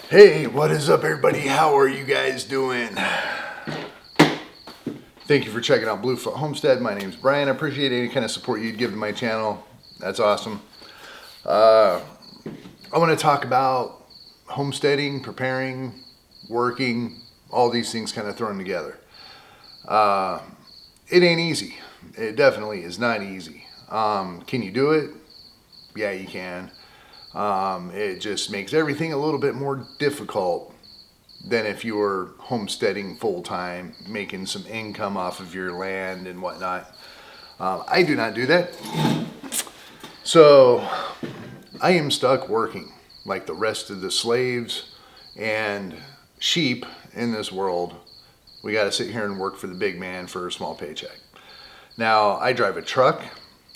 Hey, what is up, everybody? How are you guys doing? Thank you for checking out Bluefoot Homestead. My name's Brian. I appreciate any kind of support you'd give to my channel. That's awesome. I want to talk about homesteading, preparing, working, all these things kind of thrown together. It ain't easy. It definitely is not easy. Can you do it? Yeah, you can. It just makes everything a little bit more difficult than if you were homesteading full time, making some income off of your land and whatnot. I do not do that. So I am stuck working like the rest of the slaves and sheep in this world. We got to sit here and work for the big man for a small paycheck. Now, I drive a truck.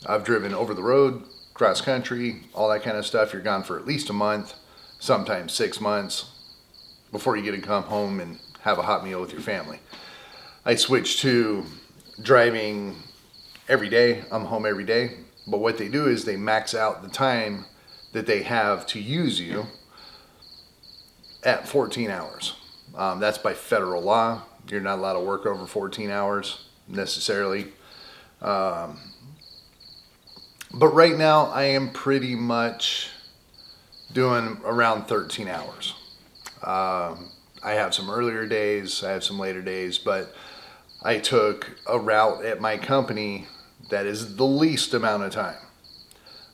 I've driven over the road, cross country, all that kind of stuff. You're gone for at least a month, sometimes 6 months before you get to come home and have a hot meal with your family. I switched to driving every day. I'm home every day. But what they do is they max out the time that they have to use you at 14 hours. That's by federal law. You're not allowed to work over 14 hours necessarily. But right now I am pretty much doing around 13 hours. I have some earlier days, I have some later days, but I took a route at my company that is the least amount of time.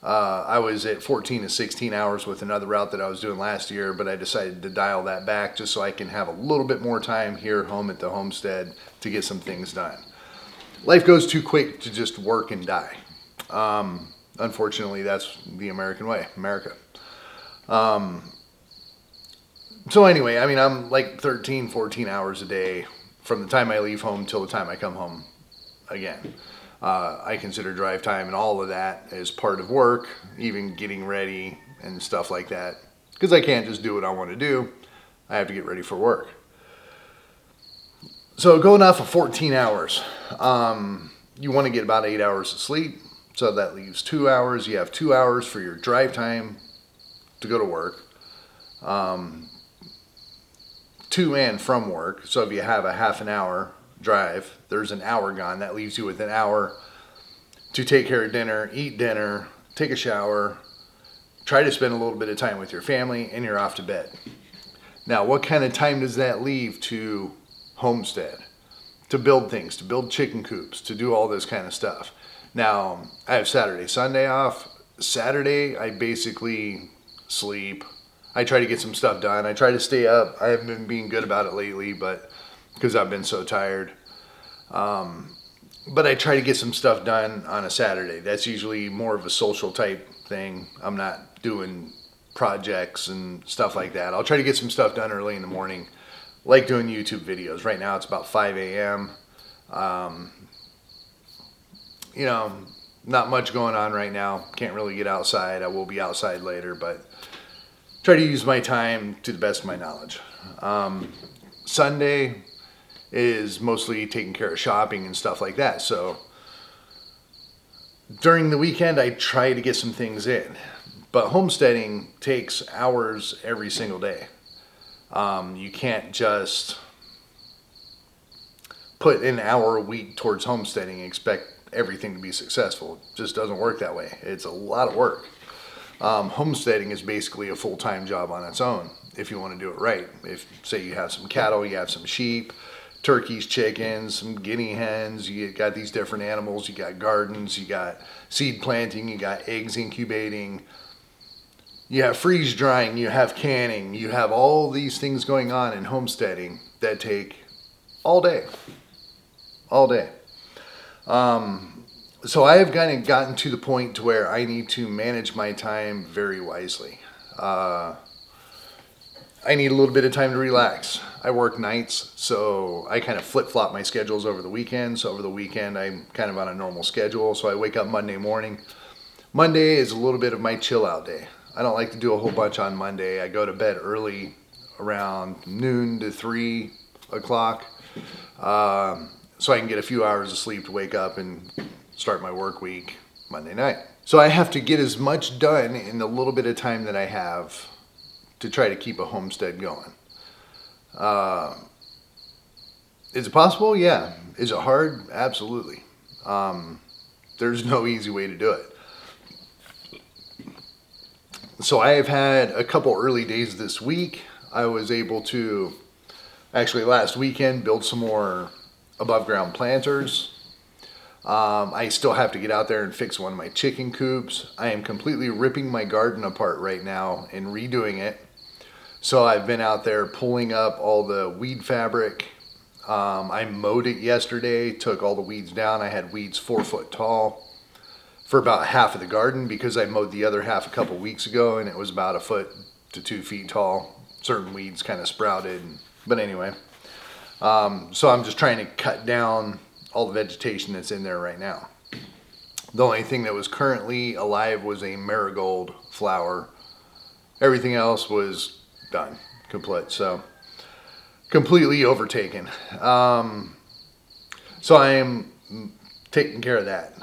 I was at 14 to 16 hours with another route that I was doing last year, but I decided to dial that back just so I can have a little bit more time here at home at the homestead to get some things done. Life goes too quick to just work and die. Unfortunately, that's the American way, America. So anyway, I mean, I'm like 13, 14 hours a day from the time I leave home till the time I come home again. I consider drive time and all of that as part of work, even getting ready and stuff like that. Because I can't just do what I want to do. I have to get ready for work. So going off of 14 hours, you want to get about 8 hours of sleep. So that leaves 2 hours. You have 2 hours for your drive time to go to work. To and from work. So if you have a half an hour drive, there's an hour gone. That leaves you with an hour to take care of dinner, eat dinner, take a shower, try to spend a little bit of time with your family, and you're off to bed. Now, what kind of time does that leave to homestead? To build things, to build chicken coops, to do all this kind of stuff. Now, I have Saturday, Sunday off. Saturday, I basically sleep. I try to get some stuff done. I try to stay up. I haven't been being good about it lately, but because I've been so tired. But I try to get some stuff done on a Saturday. That's usually more of a social type thing. I'm not doing projects and stuff like that. I'll try to get some stuff done early in the morning, like doing YouTube videos. Right now it's about 5 a.m. Not much going on right now. Can't really get outside. I will be outside later, but try to use my time to the best of my knowledge. Sunday is mostly taking care of shopping and stuff like that. So during the weekend, I try to get some things in. But homesteading takes hours every single day. You can't just put an hour a week towards homesteading and expect everything to be successful. It just doesn't work that way. It's a lot of work. Homesteading is basically a full-time job on its own if you want to do it right. If, say, you have some cattle, you have some sheep, turkeys, chickens, some guinea hens, you got these different animals, you got gardens, you got seed planting, you got eggs incubating, you have freeze drying, you have canning, you have all these things going on in homesteading that take all day. All day. So I have kind of gotten to the point to where I need to manage my time very wisely. I need a little bit of time to relax. I work nights, so I kind of flip-flop my schedules over the weekend. So over the weekend, I'm kind of on a normal schedule. So I wake up Monday morning. Monday is a little bit of my chill-out day. I don't like to do a whole bunch on Monday. I go to bed early, around noon to 3 o'clock, so I can get a few hours of sleep to wake up and start my work week Monday night. So I have to get as much done in the little bit of time that I have to try to keep a homestead going. Is it possible? Yeah. Is it hard? Absolutely. There's no easy way to do it. So I have had a couple early days this week. I was able to, actually last weekend, build some more above ground planters. I still have to get out there and fix one of my chicken coops. I am completely ripping my garden apart right now and redoing it. So I've been out there pulling up all the weed fabric. I mowed it yesterday, took all the weeds down. I had weeds 4 foot tall for about half of the garden because I mowed the other half a couple weeks ago and it was about 1 foot to 2 feet tall. Certain weeds kind of sprouted, but anyway. So I'm just trying to cut down all the vegetation that's in there right now. The only thing that was currently alive was a marigold flower. Everything else was done, complete. So completely overtaken. So I am taking care of that.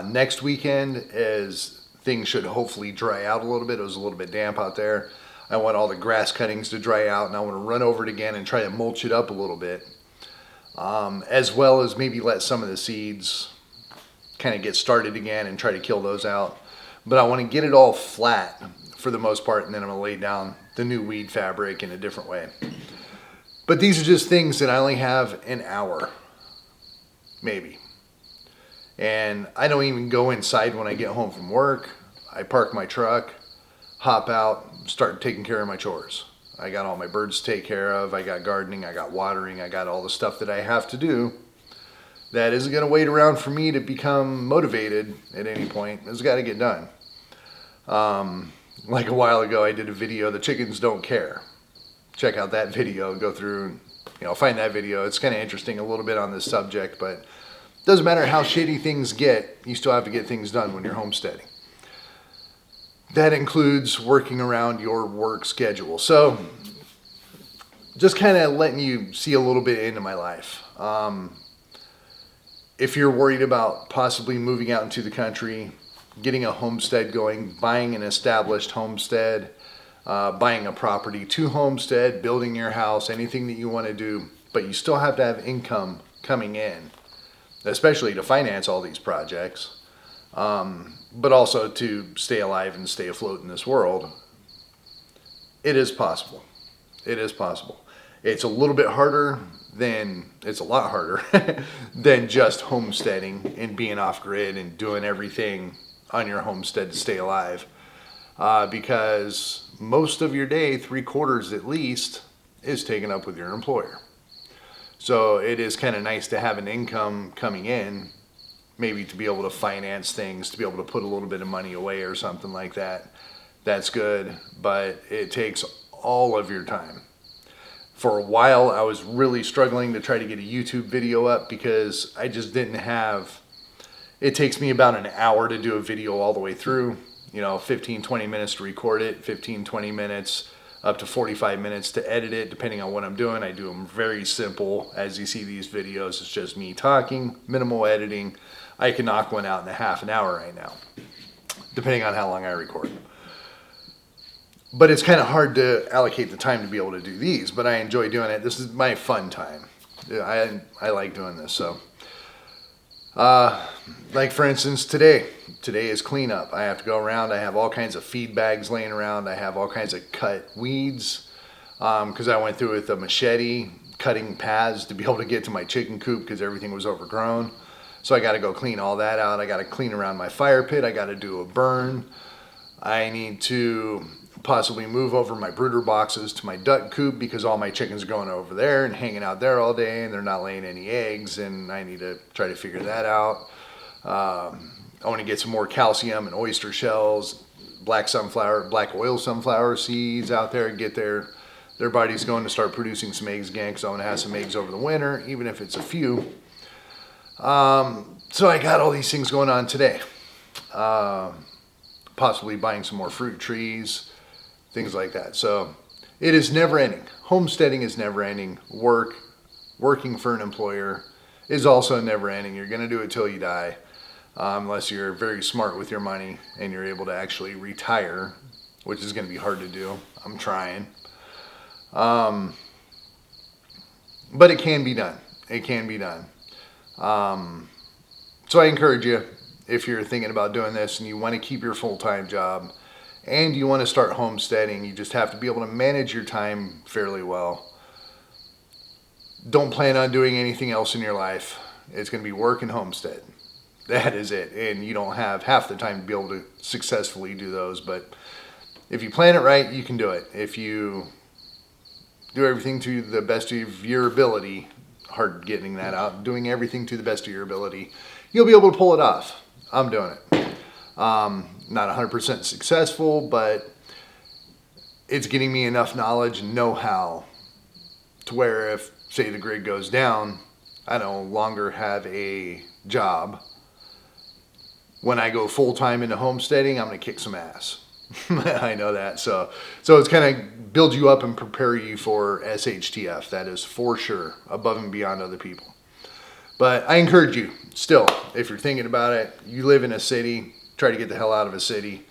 Next weekend, as things should hopefully dry out a little bit. It was a little bit damp out there. I want all the grass cuttings to dry out, and I want to run over it again and try to mulch it up a little bit. As well as maybe let some of the seeds kind of get started again and try to kill those out. But I want to get it all flat for the most part, and then I'm going to lay down the new weed fabric in a different way. But these are just things that I only have an hour, maybe. And I don't even go inside when I get home from work. I park my truck, hop out, start taking care of my chores. I got all my birds to take care of. I got gardening. I got watering. I got all the stuff that I have to do that isn't going to wait around for me to become motivated at any point. It's got to get done. Like a while ago, I did a video, The Chickens Don't Care. Check out that video. Go through and find that video. It's kind of interesting a little bit on this subject, but it doesn't matter how shitty things get, you still have to get things done when you're homesteading. That includes working around your work schedule. So just kind of letting you see a little bit into my life. If you're worried about possibly moving out into the country, getting a homestead going, buying an established homestead, buying a property to homestead, building your house, anything that you want to do, but you still have to have income coming in, especially to finance all these projects. But also to stay alive and stay afloat in this world. It is possible. It is possible. It's a little bit harder it's a lot harder than just homesteading and being off grid and doing everything on your homestead to stay alive. Because most of your day, 3/4 at least, is taken up with your employer. So it is kind of nice to have an income coming in, maybe to be able to finance things, to be able to put a little bit of money away or something like that. That's good, but it takes all of your time. For a while, I was really struggling to try to get a YouTube video up because I just didn't have, it takes me about an hour to do a video all the way through, 15, 20 minutes to record it, 15, 20 minutes up to 45 minutes to edit it, depending on what I'm doing. I do them very simple. As you see these videos, it's just me talking, minimal editing. I can knock one out in a half an hour right now, depending on how long I record. But it's kind of hard to allocate the time to be able to do these, but I enjoy doing it. This is my fun time. I like doing this. So, like for instance, today is cleanup. I have to go around. I have all kinds of feed bags laying around. I have all kinds of cut weeds because I went through with a machete cutting paths to be able to get to my chicken coop because everything was overgrown. So I got to go clean all that out. I got to clean around my fire pit. I got to do a burn. I need to possibly move over my brooder boxes to my duck coop because all my chickens are going over there and hanging out there all day and they're not laying any eggs, and I need to try to figure that out. I want to get some more calcium and oyster shells, black oil sunflower seeds out there and get their bodies going to start producing some eggs again, because I want to have some eggs over the winter, even if it's a few. So I got all these things going on today. Possibly buying some more fruit trees, things like that. So it is never ending. Homesteading is never ending. Working for an employer is also never ending. You're going to do it till you die, unless you're very smart with your money and you're able to actually retire which is going to be hard to do. I'm trying. But it can be done. It can be done. So I encourage you, if you're thinking about doing this and you want to keep your full-time job and you want to start homesteading, you just have to be able to manage your time fairly well. Don't plan on doing anything else in your life. It's going to be work and homestead. That is it. And you don't have half the time to be able to successfully do those. But if you plan it right, you can do it. If you do everything to the best of your ability, hard getting that out, doing everything to the best of your ability, you'll be able to pull it off. I'm doing it. Not 100% successful, but it's getting me enough knowledge and know-how to where if, say, the grid goes down, I no longer have a job. When I go full-time into homesteading, I'm going to kick some ass. I know that. So it's kind of build you up and prepare you for SHTF. That is for sure, above and beyond other people. But I encourage you, still, if you're thinking about it, you live in a city, try to get the hell out of a city.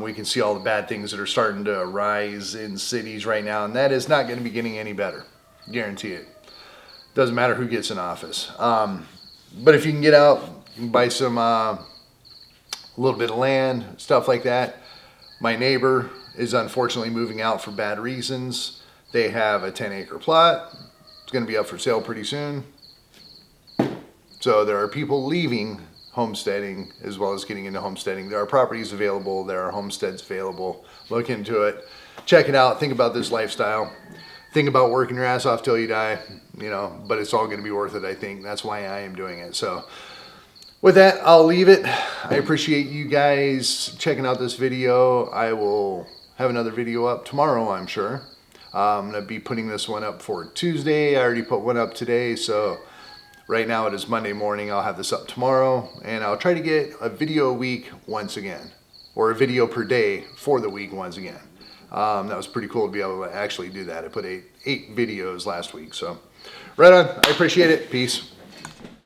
We can see all the bad things that are starting to rise in cities right now, and that is not going to be getting any better. Guarantee it. Doesn't matter who gets in office. But if you can get out, you can buy some, a little bit of land, stuff like that. My neighbor is unfortunately moving out for bad reasons. They have a 10-acre plot. It's going to be up for sale pretty soon. So there are people leaving homesteading as well as getting into homesteading. There are properties available. There are homesteads available. Look into it. Check it out. Think about this lifestyle. Think about working your ass off till you die, but it's all going to be worth it, I think. That's why I am doing it. So with that, I'll leave it. I appreciate you guys checking out this video. I will have another video up tomorrow, I'm sure. I'm going to be putting this one up for Tuesday. I already put one up today, so right now it is Monday morning. I'll have this up tomorrow, and I'll try to get a video a week once again, or a video per day for the week once again. That was pretty cool to be able to actually do that. I put eight videos last week, so right on. I appreciate it. Peace.